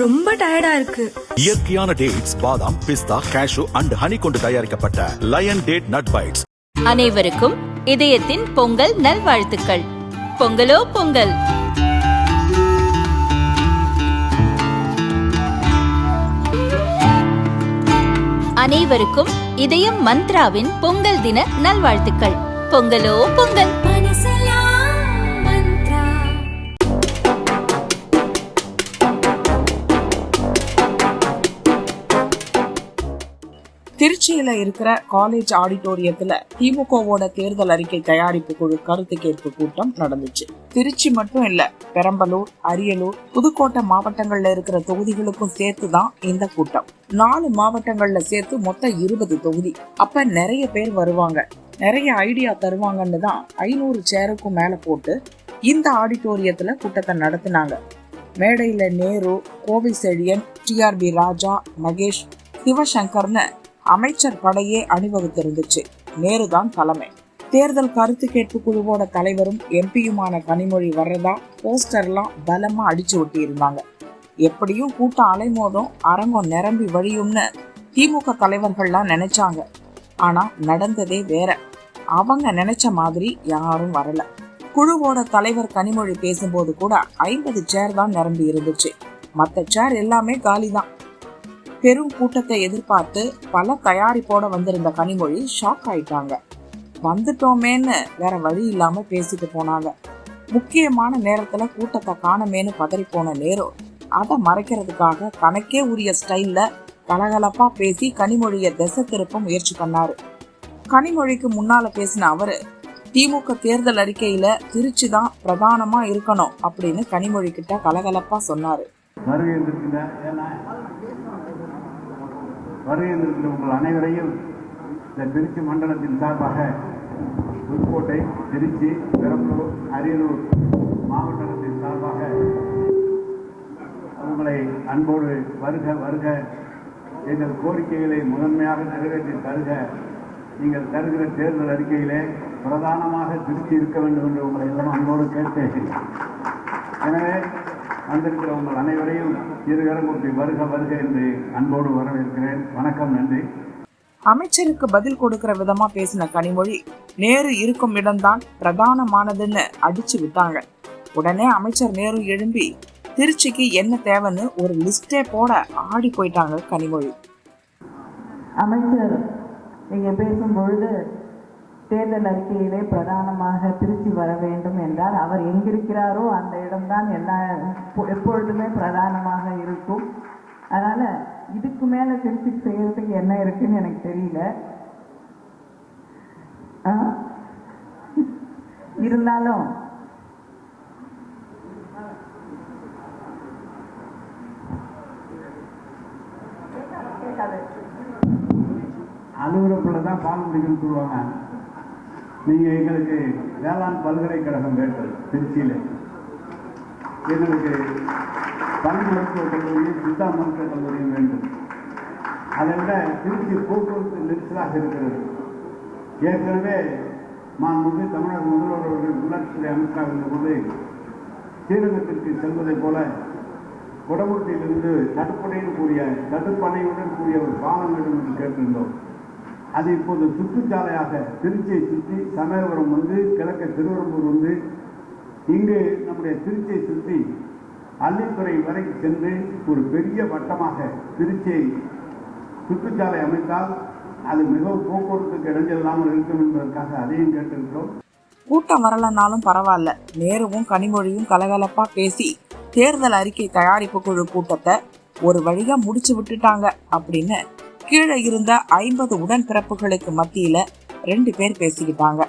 ரொம்ப டயர்டா இருக்கு. இயற்கையான டேட்ஸ், பாதாம், பிஸ்தா, கேஷு அண்ட் ஹனி கொண்டு தயாரிக்கப்பட்ட லயன் டேட் நட் பைட்ஸ். அனைவருக்கும் இதயத்தின் பொங்கல் நல்வாழ்த்துக்கள். பொங்கலோ பொங்கல். அனைவருக்கும் இதயம் மந்த்ராவின் பொங்கல் தின நல்வாழ்த்துக்கள். பொங்கலோ பொங்கல். திருச்சியில இருக்கிற காலேஜ் ஆடிட்டோரியத்துல திமுகவோட தேர்தல் அறிக்கை தயாரிப்பு குழு கருத்து கேட்பு கூட்டம் நடந்துச்சு. திருச்சி மட்டும் இல்ல, பெரம்பலூர், அரியலூர், புதுக்கோட்டை மாவட்டங்கள்ல இருக்கிற தொகுதிகளுக்கும் சேர்த்துதான் இந்த கூட்டம். 4 மாவட்டங்கள்ல சேர்த்து மொத்தம் 20 தொகுதி. அப்ப நிறைய பேர் வருவாங்க, நிறைய ஐடியா தருவாங்கன்னு தான் 500 சேருக்கும் மேல போட்டு இந்த ஆடிட்டோரியத்துல கூட்டத்தை நடத்தினாங்க. மேடையில நேரு, கோவை செழியன், டிஆர்பி ராஜா, மகேஷ், சிவசங்கர்னு அமைச்சர் படையே அணிவகுத்திருந்துச்சு. நேருதான் தலைமை. தேர்தல் கருத்து கேட்பு குழுவோட தலைவரும் எம்பியுமான கனிமொழி வர்றதா போஸ்டர்லாம் பலமா அடிச்சு ஒட்டி இருந்தாங்க. எப்படியும் கூட்டம் அலைமோதும், அரங்கம் நிரம்பி வழியும்னு திமுக தலைவர்கள்லாம் நினைச்சாங்க. ஆனா நடந்ததே வேற. அவங்க நினைச்ச மாதிரி யாரும் வரல. குழுவோட தலைவர் கனிமொழி பேசும்போது கூட 50 சேர் தான் நிரம்பி இருந்துச்சு. மற்ற சேர் எல்லாமே காலிதான். பெரும் கூட்டத்தை எதிர்பார்த்து பல தயாரிப்போட வந்திருந்த கனிமொழி ஷாக் ஆயிட்டாங்க. வந்துட்டோமேன்னு வேற வழி இல்லாம பேசிட்டு போனாங்க. முக்கியமான நேரத்துல கூட்டத்தை காணமேன்னு பதறி போன நேரு அதை மறைக்கிறதுக்காக கணக்கே உரிய ஸ்டைல்ல கலகலப்பா பேசி கனிமொழிய திசை திருப்ப முயற்சி பண்ணாரு. கனிமொழிக்கு முன்னால பேசின அவரு திமுக தேர்தல் அறிக்கையில திருச்சி தான் பிரதானமா இருக்கணும் அப்படின்னு கனிமொழி கிட்ட கலகலப்பா சொன்னாரு. வருகின்ற உங்கள் அனைவரையும் இந்த திருச்சி மண்டலத்தின் சார்பாக புதுக்கோட்டை, திருச்சி, பெரம்பலூர், அரியலூர் மாவட்டத்தின் சார்பாக உங்களை அன்போடு வருக வருக, எங்கள் கோரிக்கைகளை முதன்மையாக நிறைவேற்றி தருக, நீங்கள் தருகிற தேர்தல் அறிக்கையிலே பிரதானமாக திருச்சி இருக்க வேண்டும் என்று உங்களை எல்லாம் அன்போடு கேட்டேன். எனவே வந்திருக்கிற உங்கள் அனைவரையும் இருகரம் கூப்பி வருக வருக என்று அன்போடு வரவேற்கிறேன். வணக்கம், நன்றி. அமைச்சருக்கு பதில் கொடுக்கிற விதமா பேசின கனிமொழி நேரு இருக்கும் இடம்தான் பிரதானமானதுன்னு அடிச்சு விட்டாங்க. உடனே அமைச்சர் நேரு எழும்பி திருச்சிக்கு என்ன தேவைன்னு ஒரு லிஸ்டே போட ஆடி போயிட்டாங்க கனிமொழி. அமைச்சர் நீங்க பேசும்பொழுது தேர்தல் அறிக்கையிலே பிரதானமாக திருச்சி வர வேண்டும் என்றால் அவர் எங்கிருக்கிறாரோ அந்த இடம்தான் எப்பொழுதுமே பிரதானமாக இருக்கும். அதனால இதுக்கு மேல திருச்சி செய்யறதுக்கு என்ன இருக்குன்னு எனக்கு தெரியல. இருந்தாலும் அலுவலகத்துலதான் பால் முடிக்கணும்னு சொல்லுவாங்க. நீங்க எங்களுக்கு வேளாண் பல்கலைக்கழகம் வேண்டும் திருச்சியில, எங்களுக்கு பல் மருத்துவக் கல்லூரியும் சித்தா மருத்துவக் கல்லூரியும் வேண்டும். அதை விட திருச்சி போக்குவரத்து நெரிசலாக இருக்கிறது. ஏற்கனவே மாண்புமிகு தமிழக முதல்வர் அவர்கள் உள்ளாட்சித்துறை அமைச்சராக இருந்தபோது ஸ்ரீரங்கத்திற்கு செல்வதை போல குடமுட்டியிலிருந்து தடுப்பணையுடன் கூடிய ஒரு பாலம் வேண்டும் என்று கேட்டிருந்தோம். அது இப்போது சுற்றுச்சாலையாக திருச்சியை சுற்றி சமயபுரம் வந்து கிழக்க திருவரம்பூர் வந்து இங்கு நம்முடைய திருச்சியை சுற்றி அள்ளித்துறை வரை சென்று ஒரு பெரிய வட்டமாக திருச்சியை சுற்றுச்சாலை அமைத்தால் அது மிகவும் போக்குவரத்துக்கு இடைஞ்சலாமல் இருக்கும் என்பதற்காக அதையும் கேட்டிருக்கிறோம். கூட்டம் வரலனாலும் பரவாயில்ல, நேருவும் கனிமொழியும் கலகலப்பா பேசி தேர்தல் அறிக்கை தயாரிப்பு குழு கூட்டத்தை ஒரு வழியா முடிச்சு விட்டுட்டாங்க அப்படின்னு கீழே இருந்த 50 உடன்பிறப்புகளுக்கு மத்தியில 2 பேர் பேசிக்கிட்டாங்க.